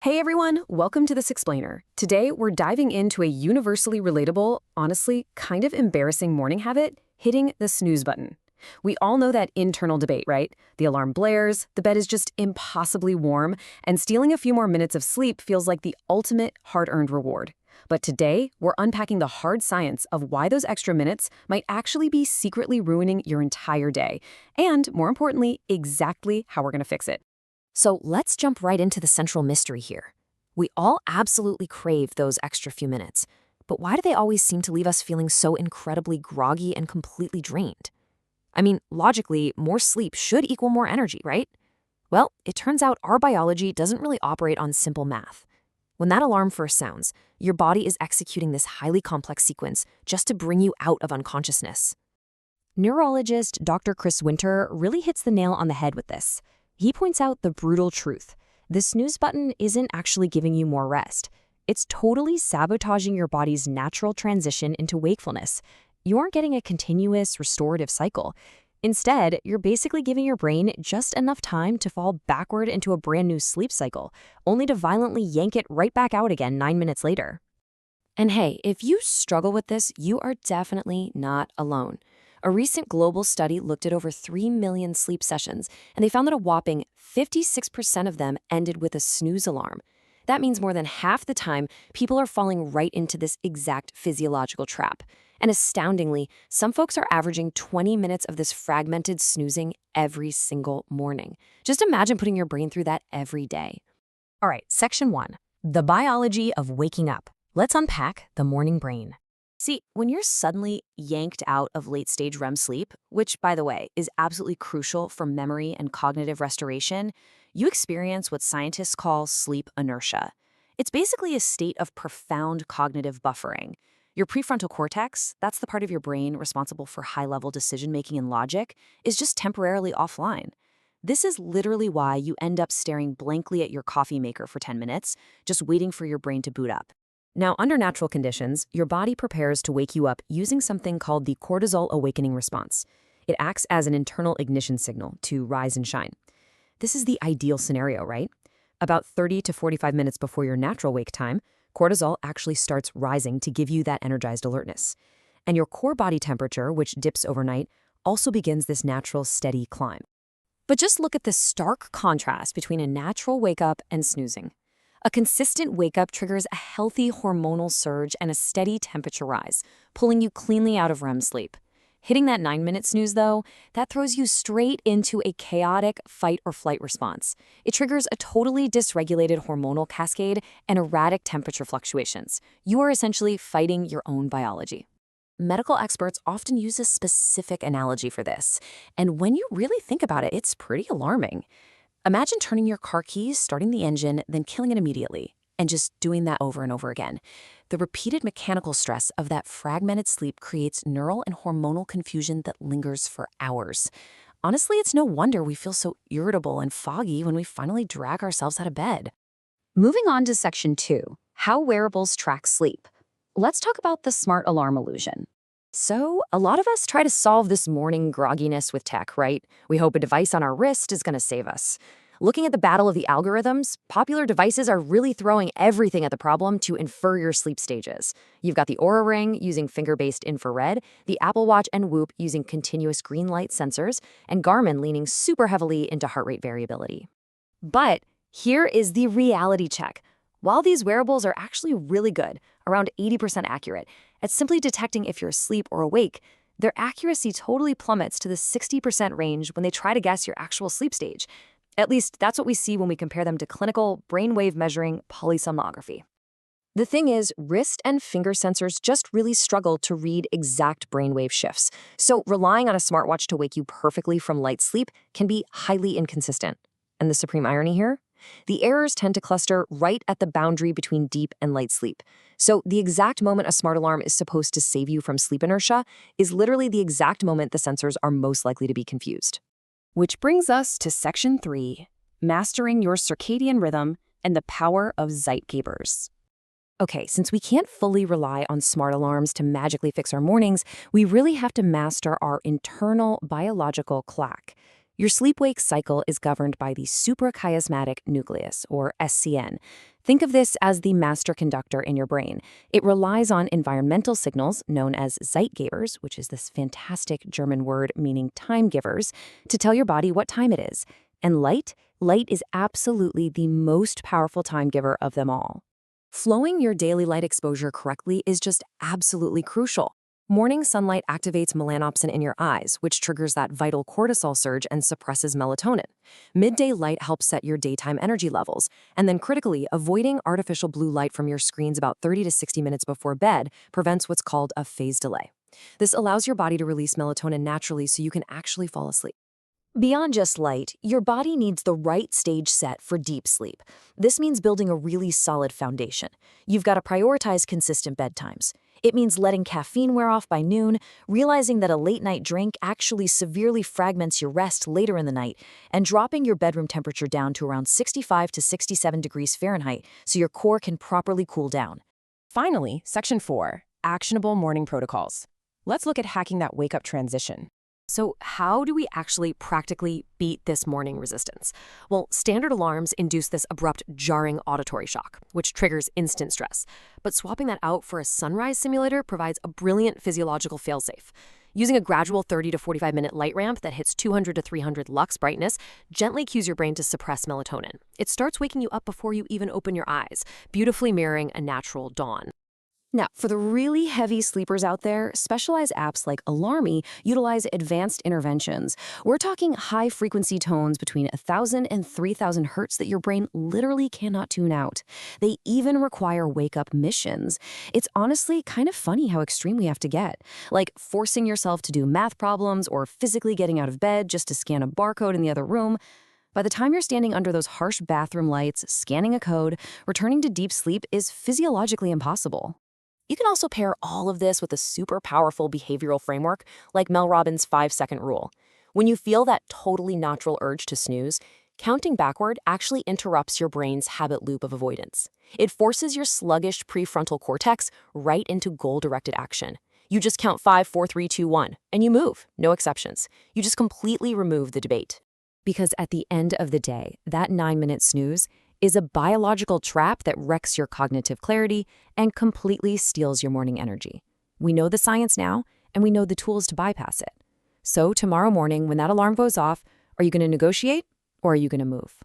Hey everyone, welcome to This Explainer. Today, we're diving into a universally relatable, honestly, kind of embarrassing morning habit, hitting the snooze button. We all know that internal debate, right? The alarm blares, the bed is just impossibly warm, and stealing a few more minutes of sleep feels like the ultimate hard-earned reward. But today, we're unpacking the hard science of why those extra minutes might actually be secretly ruining your entire day, and more importantly, exactly how we're going to fix it. So let's jump right into the central mystery here. We all absolutely crave those extra few minutes, but why do they always seem to leave us feeling so incredibly groggy and completely drained? I mean, logically, more sleep should equal more energy, right? Well, it turns out our biology doesn't really operate on simple math. When that alarm first sounds, your body is executing this highly complex sequence just to bring you out of unconsciousness. Neurologist Dr. Chris Winter really hits the nail on the head with this. He points out the brutal truth. The snooze button isn't actually giving you more rest. It's totally sabotaging your body's natural transition into wakefulness. You aren't getting a continuous restorative cycle. Instead, you're basically giving your brain just enough time to fall backward into a brand new sleep cycle, only to violently yank it right back out again 9 minutes later. And hey, if you struggle with this, you are definitely not alone. A recent global study looked at over 3 million sleep sessions, and they found that a whopping 56% of them ended with a snooze alarm. That means more than half the time, people are falling right into this exact physiological trap. And astoundingly, some folks are averaging 20 minutes of this fragmented snoozing every single morning. Just imagine putting your brain through that every day. All right, section 1, the biology of waking up. Let's unpack the morning brain. See, when you're suddenly yanked out of late-stage REM sleep, which, by the way, is absolutely crucial for memory and cognitive restoration, you experience what scientists call sleep inertia. It's basically a state of profound cognitive buffering. Your prefrontal cortex, that's the part of your brain responsible for high-level decision-making and logic, is just temporarily offline. This is literally why you end up staring blankly at your coffee maker for 10 minutes, just waiting for your brain to boot up. Now, under natural conditions, your body prepares to wake you up using something called the cortisol awakening response. It acts as an internal ignition signal to rise and shine. This is the ideal scenario, right? About 30 to 45 minutes before your natural wake time, cortisol actually starts rising to give you that energized alertness. And your core body temperature, which dips overnight, also begins this natural steady climb. But just look at the stark contrast between a natural wake-up and snoozing. A consistent wake-up triggers a healthy hormonal surge and a steady temperature rise, pulling you cleanly out of REM sleep. Hitting that 9-minute snooze, though, that throws you straight into a chaotic fight-or-flight response. It triggers a totally dysregulated hormonal cascade and erratic temperature fluctuations. You are essentially fighting your own biology. Medical experts often use a specific analogy for this, and when you really think about it, it's pretty alarming. Imagine turning your car keys, starting the engine, then killing it immediately, and just doing that over and over again. The repeated mechanical stress of that fragmented sleep creates neural and hormonal confusion that lingers for hours. Honestly, it's no wonder we feel so irritable and foggy when we finally drag ourselves out of bed. Moving on to section 2, how wearables track sleep. Let's talk about the smart alarm illusion. So, a lot of us try to solve this morning grogginess with tech, right? We hope a device on our wrist is going to save us. Looking at the battle of the algorithms, popular devices are really throwing everything at the problem to infer your sleep stages. You've got the Oura Ring using finger-based infrared, the Apple Watch and Whoop using continuous green light sensors, and Garmin leaning super heavily into heart rate variability. But here is the reality check. While these wearables are actually really good, around 80% accurate, at simply detecting if you're asleep or awake, their accuracy totally plummets to the 60% range when they try to guess your actual sleep stage. At least that's what we see when we compare them to clinical brainwave measuring polysomnography. The thing is, wrist and finger sensors just really struggle to read exact brainwave shifts, so relying on a smartwatch to wake you perfectly from light sleep can be highly inconsistent. And the supreme irony here? The errors tend to cluster right at the boundary between deep and light sleep. So the exact moment a smart alarm is supposed to save you from sleep inertia is literally the exact moment the sensors are most likely to be confused. Which brings us to section 3, mastering your circadian rhythm and the power of Zeitgebers. Okay, since we can't fully rely on smart alarms to magically fix our mornings, we really have to master our internal biological clock. Your sleep-wake cycle is governed by the suprachiasmatic nucleus, or SCN. Think of this as the master conductor in your brain. It relies on environmental signals, known as Zeitgebers, which is this fantastic German word meaning time givers, to tell your body what time it is. And light is absolutely the most powerful time giver of them all. Flowing your daily light exposure correctly is just absolutely crucial. Morning sunlight activates melanopsin in your eyes, which triggers that vital cortisol surge and suppresses melatonin. Midday light helps set your daytime energy levels. And then critically, avoiding artificial blue light from your screens about 30 to 60 minutes before bed prevents what's called a phase delay. This allows your body to release melatonin naturally so you can actually fall asleep. Beyond just light, your body needs the right stage set for deep sleep. This means building a really solid foundation. You've got to prioritize consistent bedtimes. It means letting caffeine wear off by noon, realizing that a late-night drink actually severely fragments your rest later in the night, and dropping your bedroom temperature down to around 65 to 67 degrees Fahrenheit so your core can properly cool down. Finally, Section 4, Actionable Morning Protocols. Let's look at hacking that wake-up transition. So how do we actually practically beat this morning resistance? Well, standard alarms induce this abrupt, jarring auditory shock, which triggers instant stress. But swapping that out for a sunrise simulator provides a brilliant physiological failsafe. Using a gradual 30 to 45-minute light ramp that hits 200 to 300 lux brightness gently cues your brain to suppress melatonin. It starts waking you up before you even open your eyes, beautifully mirroring a natural dawn. Now, for the really heavy sleepers out there, specialized apps like Alarmy utilize advanced interventions. We're talking high-frequency tones between 1,000 and 3,000 hertz that your brain literally cannot tune out. They even require wake-up missions. It's honestly kind of funny how extreme we have to get, like forcing yourself to do math problems or physically getting out of bed just to scan a barcode in the other room. By the time you're standing under those harsh bathroom lights, scanning a code, returning to deep sleep is physiologically impossible. You can also pair all of this with a super powerful behavioral framework like Mel Robbins' 5-second rule. When you feel that totally natural urge to snooze, counting backward actually interrupts your brain's habit loop of avoidance. It forces your sluggish prefrontal cortex right into goal-directed action. You just count 5, 4, 3, 2, 1, and you move, no exceptions. You just completely remove the debate. Because at the end of the day, that 9-minute snooze is a biological trap that wrecks your cognitive clarity and completely steals your morning energy. We know the science now, and we know the tools to bypass it. So tomorrow morning, when that alarm goes off, are you going to negotiate or are you going to move?